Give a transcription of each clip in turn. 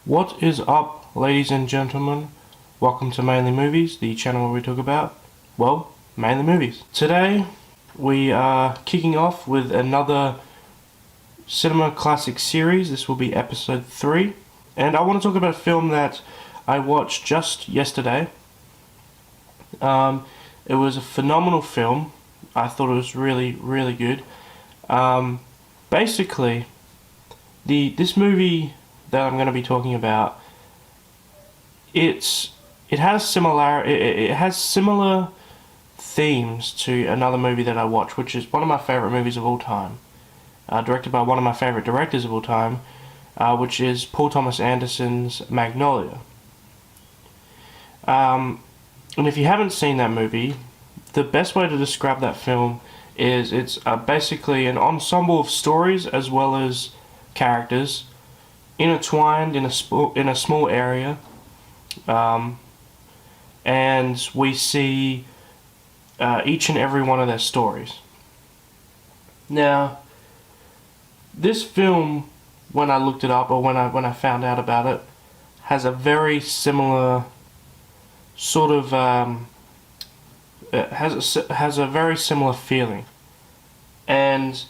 What is up, ladies and gentlemen? Welcome to Mainly Movies, the channel where we talk about, well, mainly movies. Today, we are kicking off with another cinema classic series. This will be episode 3. And I want to talk about a film that I watched just yesterday. It was a phenomenal film. I thought it was really, really good. Basically, this movie that I'm going to be talking about, it has similar themes to another movie that I watched, which is one of my favorite movies of all time, directed by one of my favorite directors of all time, which is Paul Thomas Anderson's Magnolia. And if you haven't seen that movie, the best way to describe that film is it's basically an ensemble of stories as well as characters intertwined in a small area, and we see each and every one of their stories. Now, this film, when I looked it up, or when I found out about it, has a very similar sort of it has a very similar feeling, and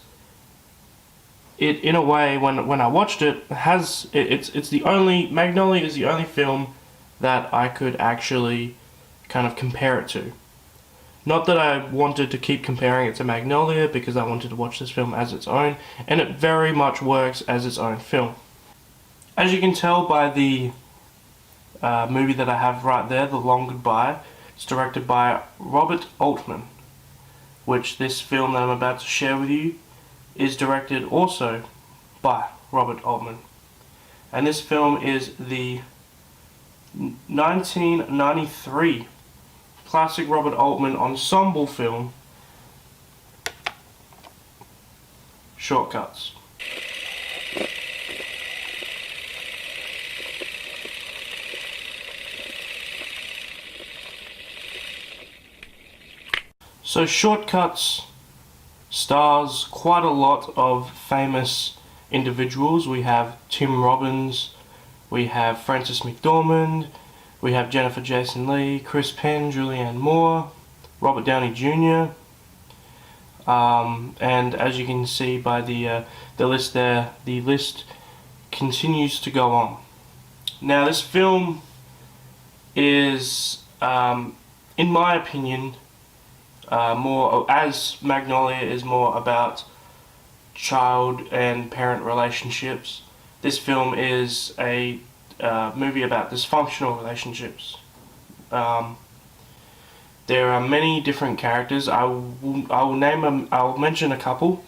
it, in a way, when I watched it, it's the only, Magnolia is the only film that I could actually kind of compare it to. Not that I wanted to keep comparing it to Magnolia, because I wanted to watch this film as its own, and it very much works as its own film. As you can tell by the movie that I have right there, The Long Goodbye, it's directed by Robert Altman, which this film that I'm about to share with you is directed also by Robert Altman. And this film is the 1993 classic Robert Altman ensemble film, Shortcuts. So Shortcuts stars quite a lot of famous individuals. We have Tim Robbins, we have Frances McDormand, we have Jennifer Jason Leigh, Chris Penn, Julianne Moore, Robert Downey Jr., and as you can see by the list there, the list continues to go on. Now, this film is, in my opinion, more, as Magnolia is more about child and parent relationships, this film is a movie about dysfunctional relationships. There are many different characters. I'll mention a couple,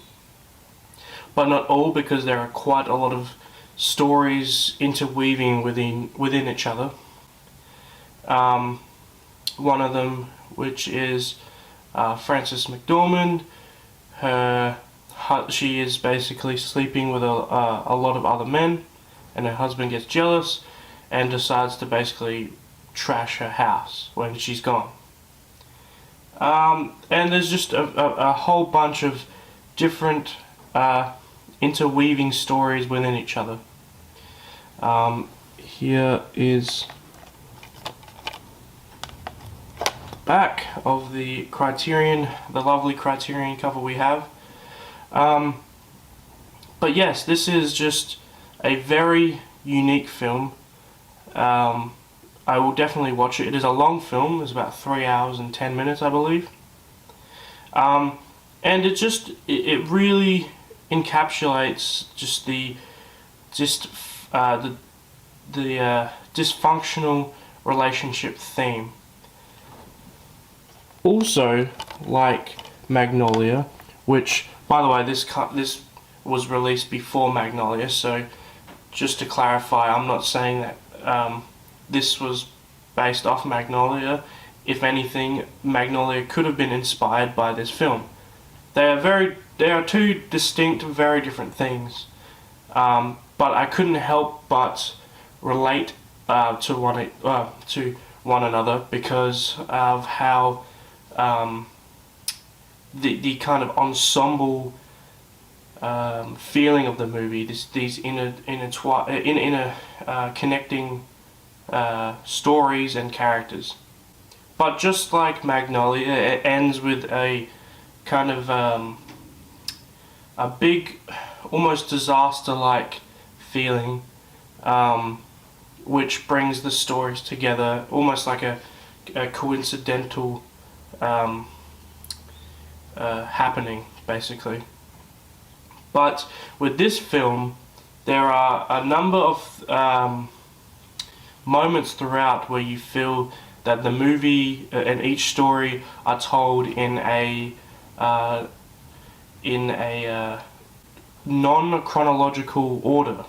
but not all, because there are quite a lot of stories interweaving within each other. One of them, which is Frances McDormand. She is basically sleeping with a lot of other men, and her husband gets jealous and decides to basically trash her house when she's gone. And there's just a whole bunch of different interweaving stories within each other. Here is back of the Criterion, the lovely Criterion cover we have. But yes, this is just a very unique film. I will definitely watch it. It is a long film. It's about 3 hours and 10 minutes, I believe. And it really encapsulates just the dysfunctional relationship theme. Also, like Magnolia, which, by the way, this was released before Magnolia, so just to clarify, I'm not saying that this was based off Magnolia. If anything, Magnolia could have been inspired by this film. They are two distinct, very different things, but I couldn't help but relate to one another because of how the kind of ensemble feeling of the movie. These connecting stories and characters. But just like Magnolia, it ends with a kind of a big, almost disaster-like feeling, which brings the stories together, almost like a coincidental happening, basically. But with this film, there are a number of moments throughout where you feel that the movie and each story are told in a non-chronological order,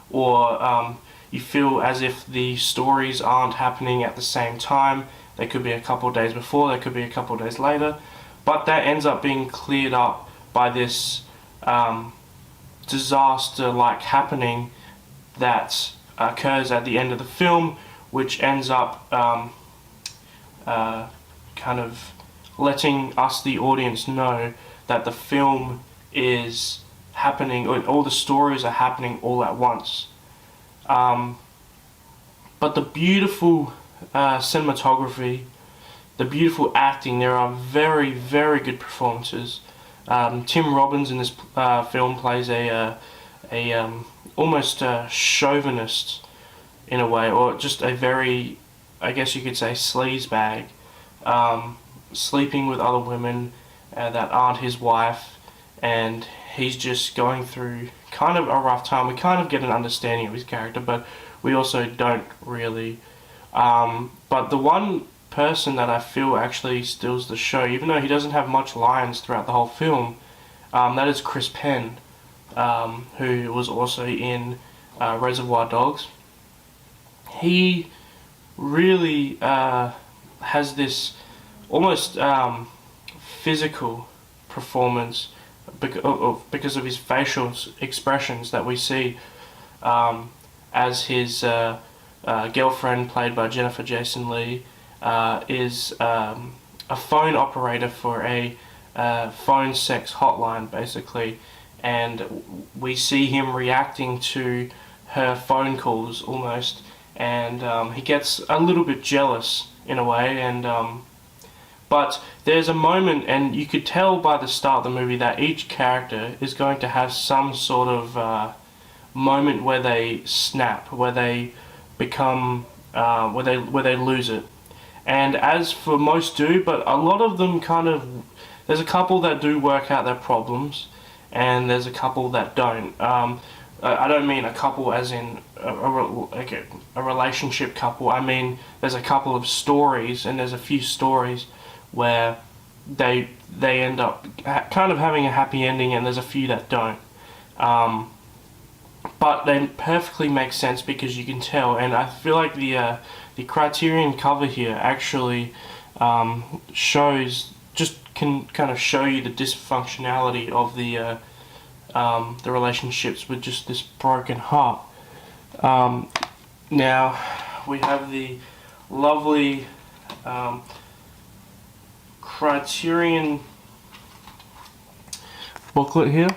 or you feel as if the stories aren't happening at the same time. They could be a couple of days before, they could be a couple of days later, but that ends up being cleared up by this disaster-like happening that occurs at the end of the film, which ends up kind of letting us, the audience, know that the film is happening, or all the stories are happening all at once. But the beautiful cinematography, the beautiful acting, there are very, very good performances. Tim Robbins in this film plays a almost chauvinist in a way, or just a very, I guess you could say, sleazebag, sleeping with other women that aren't his wife, and he's just going through kind of a rough time. We kind of get an understanding of his character, but we also don't really. But the one person that I feel actually steals the show, even though he doesn't have much lines throughout the whole film, that is Chris Penn, who was also in Reservoir Dogs. He really has this almost physical performance because of his facial expressions that we see as his girlfriend, played by Jennifer Jason Leigh, is a phone operator for a phone sex hotline, basically, and we see him reacting to her phone calls almost, and he gets a little bit jealous in a way, and but there's a moment, and you could tell by the start of the movie that each character is going to have some sort of moment where they snap, where they become, where they lose it. And as for most do, but a lot of them kind of, there's a couple that do work out their problems, and there's a couple that don't. I don't mean a couple as in a relationship couple. I mean there's a couple of stories, and there's a few stories where they end up kind of having a happy ending, and there's a few that don't. But they perfectly make sense because you can tell, and I feel like the Criterion cover here actually shows, just can kind of show you the dysfunctionality of the relationships with just this broken heart. Now we have the lovely Criterion booklet here.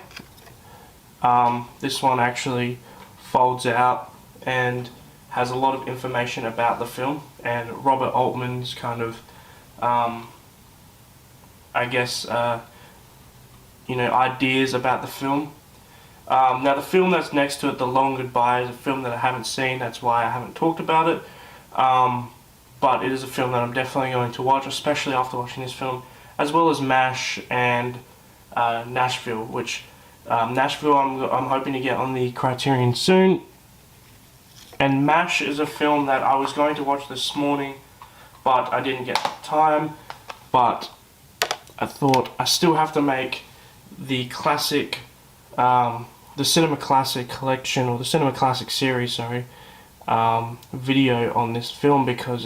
This one actually folds out and has a lot of information about the film and Robert Altman's kind of, I guess, ideas about the film. Now the film that's next to it, The Long Goodbye, is a film that I haven't seen, that's why I haven't talked about it. But it is a film that I'm definitely going to watch, especially after watching this film, as well as MASH and Nashville, which Nashville I'm hoping to get on the Criterion soon. And MASH is a film that I was going to watch this morning, but I didn't get time. But I thought I still have to make the classic, the Cinema Classic collection, or the Cinema Classic series, sorry, video on this film, because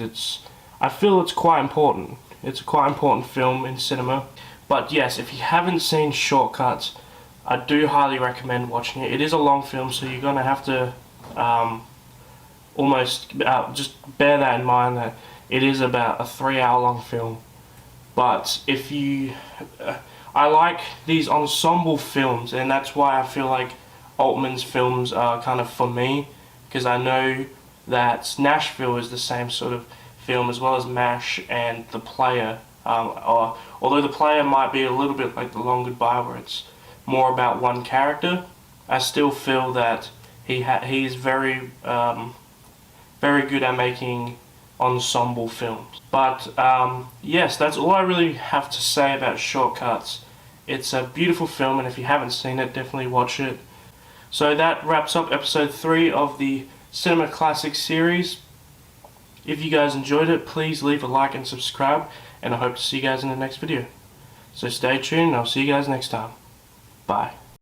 I feel it's quite important. It's a quite important film in cinema. But yes, if you haven't seen Shortcuts, I do highly recommend watching it. It is a long film, so you're going to have to almost just bear that in mind, that it is about a 3-hour long film. But if you, I like these ensemble films, and that's why I feel like Altman's films are kind of for me, because I know that Nashville is the same sort of film as well as MASH and The Player. Although The Player might be a little bit like The Long Goodbye, where it's more about one character, I still feel that he's very very good at making ensemble films. But yes, that's all I really have to say about Shortcuts. It's a beautiful film, and if you haven't seen it, definitely watch it. So that wraps up episode 3 of the Cinema Classics series. If you guys enjoyed it, please leave a like and subscribe, and I hope to see you guys in the next video. So stay tuned, and I'll see you guys next time. Bye.